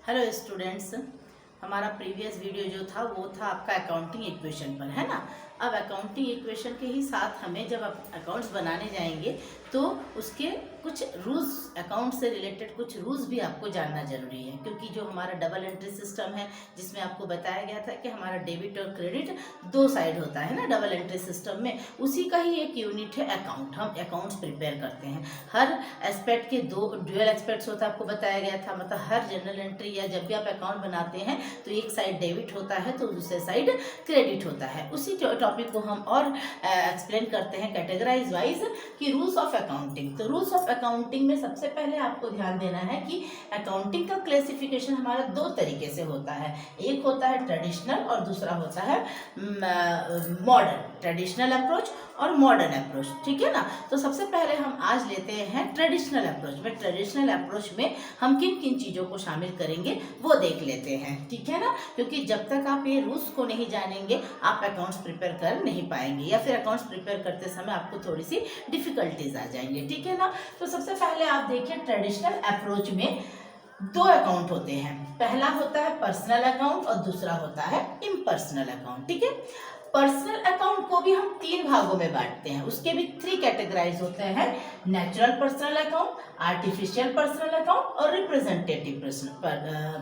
Hello students, हमारा previous video जो था वो था आपका अकाउंटिंग इक्वेशन पर, है ना। अब अकाउंटिंग इक्वेशन के ही साथ हमें जब आप अकाउंट्स बनाने जाएंगे तो उसके कुछ रूल्स, अकाउंट से रिलेटेड कुछ रूल्स भी आपको जानना जरूरी है, क्योंकि जो हमारा डबल एंट्री सिस्टम है जिसमें आपको बताया गया था कि हमारा डेबिट और क्रेडिट दो साइड होता है ना डबल एंट्री सिस्टम में, उसी का ही एक यूनिट है अकाउंट। हम अकाउंट्स प्रिपेयर करते हैं, हर एस्पेक्ट के दो ड्यूअल एस्पेक्ट्स होता है, आपको बताया गया था। मतलब हर जनरल एंट्री या जब भी आप अकाउंट बनाते हैं तो एक साइड डेबिट होता है तो दूसरे साइड क्रेडिट होता है। उसी टॉपिक को हम और एक्सप्लेन करते हैं कैटेगराइज वाइज कि रूल्स ऑफ अकाउंटिंग। तो रूल्स ऑफ अकाउंटिंग में सबसे पहले आपको ध्यान देना है कि अकाउंटिंग का क्लासिफिकेशन हमारा दो तरीके से होता है, एक होता है ट्रेडिशनल और दूसरा होता है मॉडर्न। ट्रेडिशनल अप्रोच और मॉडर्न अप्रोच, ठीक है ना। तो सबसे पहले हम आज लेते हैं ट्रेडिशनल अप्रोच में। ट्रेडिशनल अप्रोच में हम किन किन चीज़ों को शामिल करेंगे वो देख लेते हैं, ठीक है ना, क्योंकि जब तक आप ये रूल्स को नहीं जानेंगे आप अकाउंट्स प्रिपेयर कर नहीं पाएंगे, या फिर अकाउंट्स प्रिपेयर करते समय आपको थोड़ी सी डिफिकल्टीज आ जाएंगे, ठीक है ना। तो सबसे पहले आप देखिए ट्रेडिशनल अप्रोच में दो अकाउंट होते हैं, पहला होता है पर्सनल अकाउंट और दूसरा होता है इम्पर्सनल अकाउंट, ठीक है। पर्सनल अकाउंट को भी हम तीन भागों में बांटते हैं, उसके भी थ्री कैटेगराइज होते हैं, natural personal account, artificial personal account और रिप्रेजेंटेटिव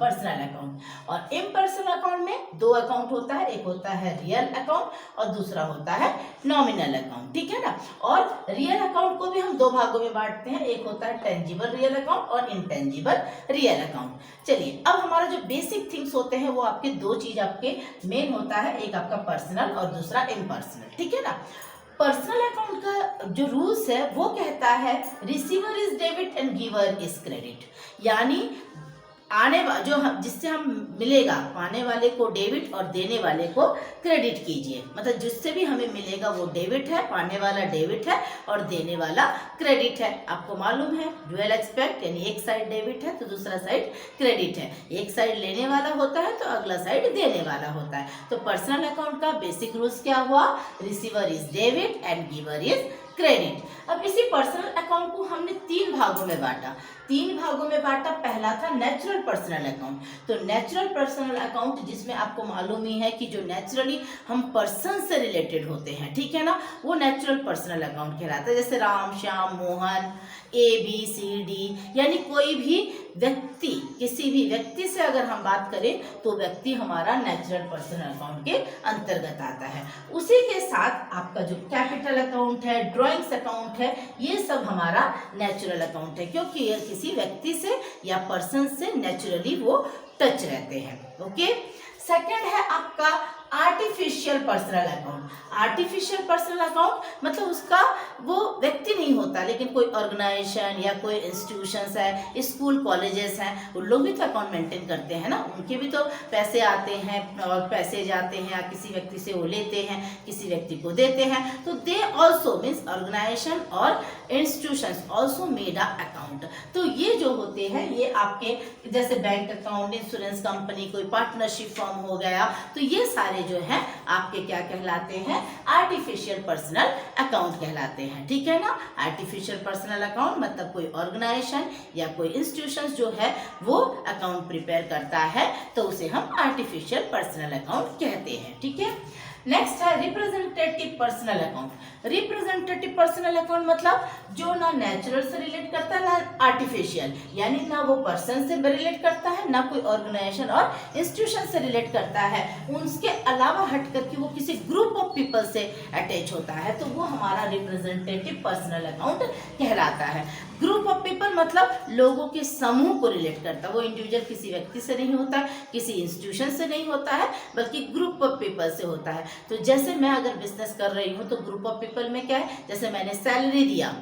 पर्सनल अकाउंट। और इम्पर्सनल अकाउंट में दो अकाउंट होता है, एक होता है रियल अकाउंट और दूसरा होता है नॉमिनल अकाउंट, ठीक है ना। और रियल अकाउंट को भी हम दो भागों में बांटते हैं, एक होता है टेंजिबल रियल अकाउंट और इनटेंजिबल रियल अकाउंट। चलिए, अब हमारा जो बेसिक थिंग्स होते हैं वो आपके दो चीज आपके मेन होता है, एक आपका पर्सनल और दूसरा इम्पर्सनल, ठीक है ना। पर्सनल अकाउंट का जो रूल्स है वो कहता है receiver is debit and giver is credit, यानी जो हम जिससे हम मिलेगा पाने वाले को डेबिट और देने वाले को क्रेडिट कीजिए। मतलब जिससे भी हमें मिलेगा वो डेबिट है, पाने वाला डेबिट है और देने वाला क्रेडिट है। आपको मालूम है ड्यूअल एस्पेक्ट, यानी एक साइड डेबिट है तो दूसरा साइड क्रेडिट है, एक साइड लेने वाला होता है तो अगला साइड देने वाला होता है। तो पर्सनल अकाउंट का बेसिक रूल्स क्या हुआ, receiver is debit and giver is credit. अब इसी पर्सनल अकाउंट को हमने तीन भागों में बांटा, पहला था नेचुरल पर्सनल अकाउंट। तो नेचुरल पर्सनल अकाउंट जिसमें आपको मालूम ही है कि जो नेचुरली हम पर्सन से रिलेटेड होते हैं, ठीक है ना, वो नेचुरल पर्सनल अकाउंट कहलाता है। जैसे राम, श्याम, मोहन, ABCD, यानी कोई भी व्यक्ति, किसी भी व्यक्ति से अगर हम बात करें तो व्यक्ति हमारा नेचुरल पर्सनल अकाउंट के अंतर्गत आता है। उसी के साथ आपका जो कैपिटल अकाउंट है, ड्राइंग्स अकाउंट है, ये सब हमारा नेचुरल अकाउंट है, क्योंकि ये किसी व्यक्ति से या पर्सन से नेचुरली वो टच रहते हैं। ओके, सेकंड है आपका artificial personal account. Artificial personal account मतलब उसका वो व्यक्ति नहीं होता, लेकिन कोई ऑर्गेनाइजेशन या कोई इंस्टीट्यूशंस है, स्कूल कॉलेजेस हैं, उन लोग भी तो अकाउंट मेंटेन करते हैं ना, उनके भी तो पैसे आते हैं और पैसे जाते हैं, या किसी व्यक्ति से वो लेते हैं, किसी व्यक्ति को देते हैं। तो दे ऑल्सो मीन्स ऑर्गेनाइजेशन और institutions also made a account. तो ये जो होते हैं ये आपके जैसे बैंक अकाउंट, इंश्योरेंस कंपनी, कोई पार्टनरशिप फॉर्म हो गया, तो ये सारे जो है आपके क्या कहलाते हैं, आर्टिफिशियल पर्सनल अकाउंट कहलाते हैं, ठीक है ना। आर्टिफिशियल पर्सनल अकाउंट मतलब कोई ऑर्गेनाइजेशन या कोई इंस्टीट्यूशन जो है वो अकाउंट प्रिपेयर करता है तो उसे हम आर्टिफिशियल पर्सनल अकाउंट कहते हैं, ठीक है। नेक्स्ट है representative personal account. Representative personal account मतलब जो ना नेचुरल से रिलेट करता है ना आर्टिफिशियल, यानी ना वो पर्सन से रिलेट करता है ना कोई ऑर्गेनाइजेशन और इंस्टीट्यूशन से रिलेट करता है, उसके अलावा हट करके वो किसी ग्रुप ऑफ पीपल से अटैच होता है, तो वो हमारा रिप्रेजेंटेटिव पर्सनल अकाउंट कहलाता है। ग्रुप ऑफ पीपल मतलब लोगों के समूह को रिलेट करता है, वो इंडिविजुअल किसी व्यक्ति से नहीं होता है, किसी इंस्टीट्यूशन से नहीं होता है, बल्कि ग्रुप ऑफ पीपल से होता है। तो जैसे मैं अगर बिजनेस कर रही हूँ तो ग्रुप ऑफ पीपल में क्या है, जैसे मैंने सैलरी दिया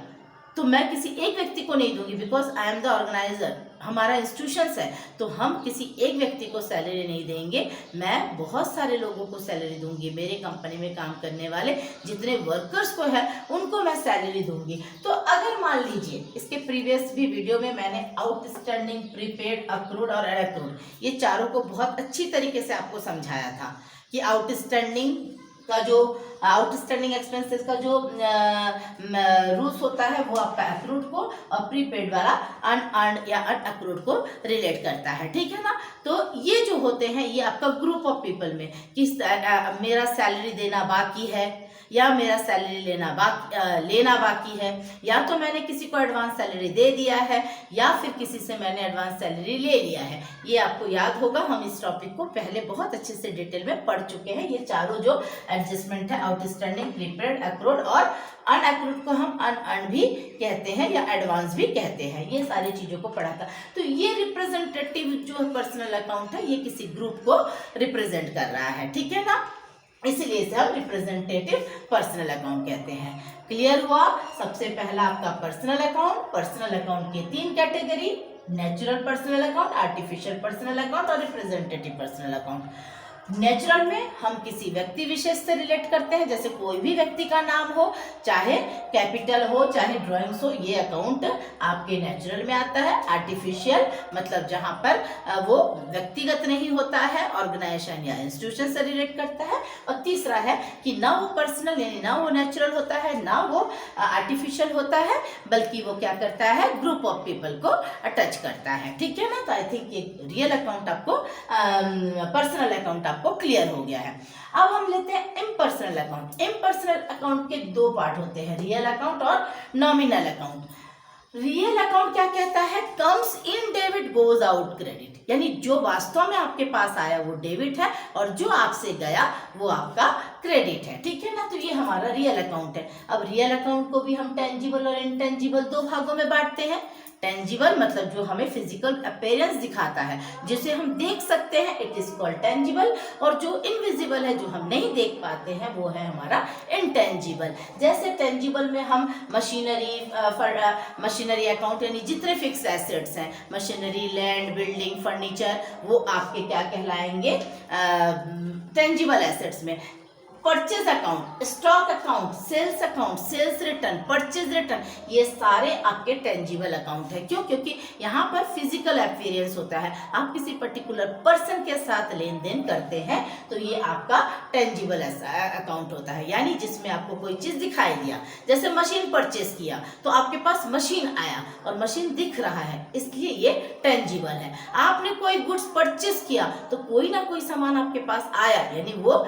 तो मैं किसी एक व्यक्ति को नहीं दूंगी, because I am the organiser, हमारा इंस्टीट्यूशंस है तो हम किसी एक व्यक्ति को सैलरी नहीं देंगे, मैं बहुत सारे लोगों को सैलरी दूंगी, मेरे कंपनी में काम करने वाले जितने वर्कर्स को है उनको मैं सैलरी दूंगी। तो अगर मान लीजिए इसके प्रीवियस भी वीडियो में मैंने आउटस्टैंडिंग, प्रीपेड, अक्रूड और अनअक्रूड ये चारों को बहुत अच्छी तरीके से आपको समझाया था कि आउटस्टैंडिंग का जो आउटस्टैंडिंग एक्सपेंसेस का जो रूल्स होता है वो आपका एक्रूड को और प्रीपेड वाला अनअर्न्ड या अनअक्रूड को रिलेट करता है, ठीक है ना। तो ये जो होते हैं ये आपका ग्रुप ऑफ पीपल में किस मेरा सैलरी देना बाकी है या मेरा सैलरी लेना बाकी है, या तो मैंने किसी को एडवांस सैलरी दे दिया है या फिर किसी से मैंने एडवांस सैलरी ले लिया है। ये आपको याद होगा, हम इस टॉपिक को पहले बहुत अच्छे से डिटेल में पढ़ चुके हैं। ये चारों जो एडजस्टमेंट है, आउटस्टैंडिंग, प्रीपेड, एक्रूड और अनएक्रूड को हम अनअर्न्ड भी कहते हैं या एडवांस भी कहते हैं। ये सारी चीज़ों को पढ़ा था। तो ये रिप्रेजेंटेटिव जो पर्सनल अकाउंट है ये किसी ग्रुप को रिप्रेजेंट कर रहा है, ठीक है ना, इसीलिए इसे हम रिप्रेजेंटेटिव पर्सनल अकाउंट कहते हैं। क्लियर हुआ? सबसे पहला आपका पर्सनल अकाउंट के 3 category, natural personal account, artificial personal account और रिप्रेजेंटेटिव पर्सनल अकाउंट। नेचुरल में हम किसी व्यक्ति विशेष से रिलेट करते हैं, जैसे कोई भी व्यक्ति का नाम हो, चाहे कैपिटल हो चाहे ड्राइंग्स हो, ये अकाउंट आपके नेचुरल में आता है। आर्टिफिशियल मतलब जहां पर वो व्यक्तिगत नहीं होता है, ऑर्गेनाइजेशन या इंस्टीट्यूशन से रिलेट करता है। और तीसरा है कि ना वो पर्सनल यानी ना वो नेचुरल होता है ना वो आर्टिफिशियल होता है, बल्कि वो क्या करता है, ग्रुप ऑफ पीपल को टच करता है, ठीक है ना। तो आई थिंक ये रियल अकाउंट आपको पर्सनल अकाउंट आपको क्लियर हो गया है। अब हम लेते हैं इम्पर्सनल अकाउंट। इम्पर्सनल अकाउंट के 2 पार्ट होते हैं, रियल अकाउंट और नॉमिनल अकाउंट। रियल अकाउंट क्या कहता है, comes in debit goes out credit, यानी जो वास्तव में आपके पास आया वो डेबिट है और जो आपसे गया वो आपका क्रेडिट है, ठीक है ना। तो ये हमारा रियल अकाउंट है। अब रियल अकाउंट को भी हम टेंजिबल और इनटेंजिबल 2 भागों में बांटते हैं। टेंजिबल मतलब जो हमें फिजिकल अपीयरेंस दिखाता है, जिसे हम देख सकते हैं, इट इज कॉल्ड टेंजिबल। और जो इनविजिबल है, जो हम नहीं देख पाते हैं, वो है हमारा इनटेंजिबल। जैसे टेंजिबल में हम मशीनरी अकाउंट यानी जितने फिक्स एसेट्स हैं, मशीनरी, लैंड, बिल्डिंग, फर्नीचर, वो आपके क्या कहलाएंगे, टेंजिबल एसेट्स में। Purchase account, stock account, sales return, purchase return, ये सारे आपके टेंजिबल अकाउंट है। क्यों? क्योंकि यहाँ पर फिजिकल अपीयरेंस होता है, आप किसी पर्टिकुलर पर्सन के साथ लेन देन करते हैं, तो ये आपका टेंजिबल अकाउंट होता है, यानी जिसमें आपको कोई चीज दिखाई दिया। जैसे मशीन परचेज किया तो आपके पास मशीन आया और मशीन दिख रहा है, इसलिए ये टेंजिबल है। आपने कोई गुड्स परचेज किया तो कोई ना कोई सामान आपके पास आया, यानी वो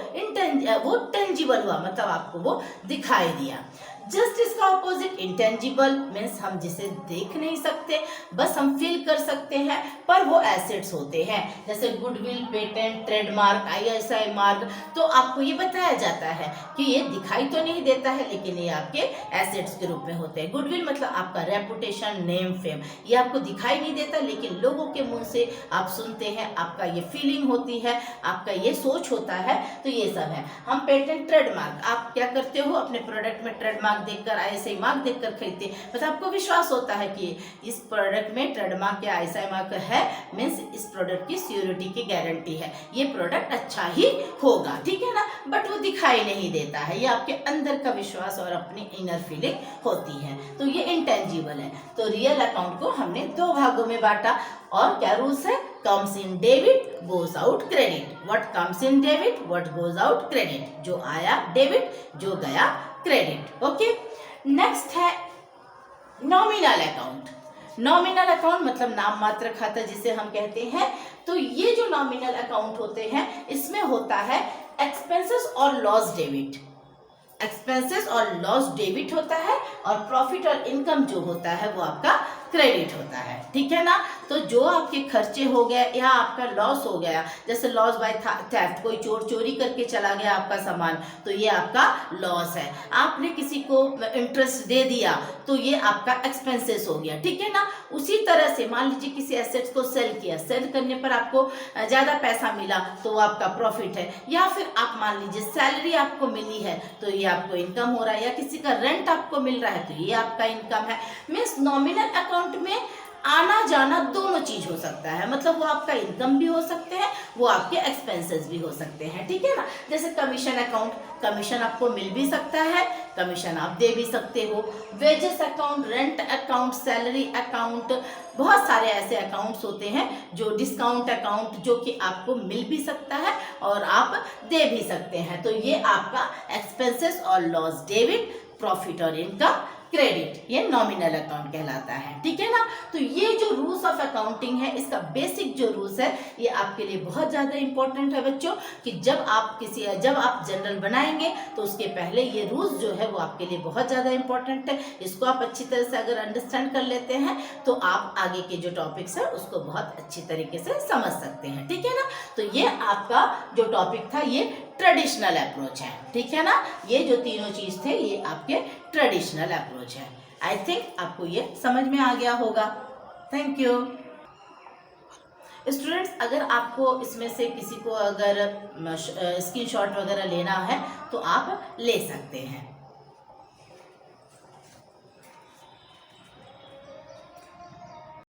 टेंजिबल हुआ, मतलब आपको वो दिखाई दिया। जस्ट इसका ऑपोजिट इंटेंजिबल मीन्स हम जिसे देख नहीं सकते, बस हम फील कर सकते हैं, पर वो एसेट्स होते हैं। जैसे goodwill, patent, trademark, ISI mark, तो आपको ये बताया जाता है कि ये दिखाई तो नहीं देता है, लेकिन ये आपके एसेट्स के रूप में होते हैं। गुडविल मतलब आपका रेपुटेशन, नेम, फेम, ये आपको दिखाई नहीं देता, लेकिन लोगों के मुंह से आप सुनते हैं, आपका ये फीलिंग होती है, आपका ये सोच होता है, तो ये सब है। हम पेटेंट, ट्रेडमार्क, आप क्या करते हो, अपने प्रोडक्ट में ट्रेडमार्क देखकर, ISI मार्क देखकर खरीदते हैं, मतलब आपको विश्वास होता है कि इस प्रोडक्ट में ट्रेडमार्क या ISI मार्क है, मीन्स इस प्रोडक्ट की सिक्योरिटी की गारंटी है, ये प्रोडक्ट अच्छा ही होगा, ठीक है ना। बट वो दिखाई नहीं देता है, ये आपके अंदर का विश्वास और अपनी इनर फीलिंग होती है, तो ये इंटेंजिबल है। तो रियल अकाउंट को हमने 2 भागों में बांटा, और क्या रूल्स है, comes in debit goes out credit. What comes in debit, what goes out credit, जो आया डेबिट, जो गया क्रेडिट। ओके, नेक्स्ट है नॉमिनल अकाउंट। नॉमिनल अकाउंट मतलब नाम मात्र खाता जिसे हम कहते हैं। तो ये जो नॉमिनल अकाउंट होते हैं, इसमें होता है एक्सपेंसेस और लॉस डेबिट। एक्सपेंसेस और लॉस डेबिट होता है, और प्रॉफिट और इनकम जो होता है वो आपका क्रेडिट होता है, ठीक है ना। तो जो आपके खर्चे हो गए या आपका लॉस हो गया, जैसे लॉस बाय थेफ्ट, कोई चोर चोरी करके चला गया आपका सामान, तो ये आपका लॉस है। आपने किसी को इंटरेस्ट दे दिया तो ये आपका एक्सपेंसेस हो गया, ठीक है ना। उसी तरह से मान लीजिए किसी एसेट्स को सेल किया, सेल करने पर आपको ज़्यादा पैसा मिला तो वो आपका प्रॉफिट है, या फिर आप मान लीजिए सैलरी आपको मिली है तो ये आपको इनकम हो रहा है, या किसी का रेंट आपको मिल रहा है तो ये आपका इनकम है। मीन्स नॉमिनल अकाउंट में आना जाना दोनों चीज हो सकता है, मतलब वो आपका इनकम भी हो सकते हैं, वो आपके एक्सपेंसेस भी हो सकते हैं, ठीक है ना। जैसे कमीशन अकाउंट, कमीशन आपको मिल भी सकता है, कमीशन आप दे भी सकते हो। Wages account, rent account, salary account, बहुत सारे ऐसे अकाउंट्स होते हैं जो डिस्काउंट अकाउंट, जो कि आपको मिल भी सकता है और आप दे भी सकते हैं। तो ये आपका एक्सपेंसेस और लॉस डेबिट, प्रॉफिट और इनकम क्रेडिट, ये नॉमिनल अकाउंट कहलाता है, ठीक है ना। तो ये जो रूल्स ऑफ अकाउंटिंग है, इसका बेसिक जो रूल्स है ये आपके लिए बहुत ज़्यादा इंपॉर्टेंट है बच्चों, कि जब आप जनरल बनाएंगे तो उसके पहले ये रूल्स जो है वो आपके लिए बहुत ज़्यादा इंपॉर्टेंट है। इसको आप अच्छी तरह से अगर अंडरस्टैंड कर लेते हैं तो आप आगे के जो टॉपिक्स है उसको बहुत अच्छी तरीके से समझ सकते हैं, ठीक है ना। तो ये आपका जो टॉपिक था ये ट्रेडिशनल अप्रोच है, ठीक है ना। ये जो तीनों चीज थे ये आपके ट्रेडिशनल अप्रोच है। आई थिंक आपको ये समझ में आ गया होगा। Thank you students. अगर आपको इसमें से किसी को अगर स्क्रीनशॉट वगैरह लेना है तो आप ले सकते हैं।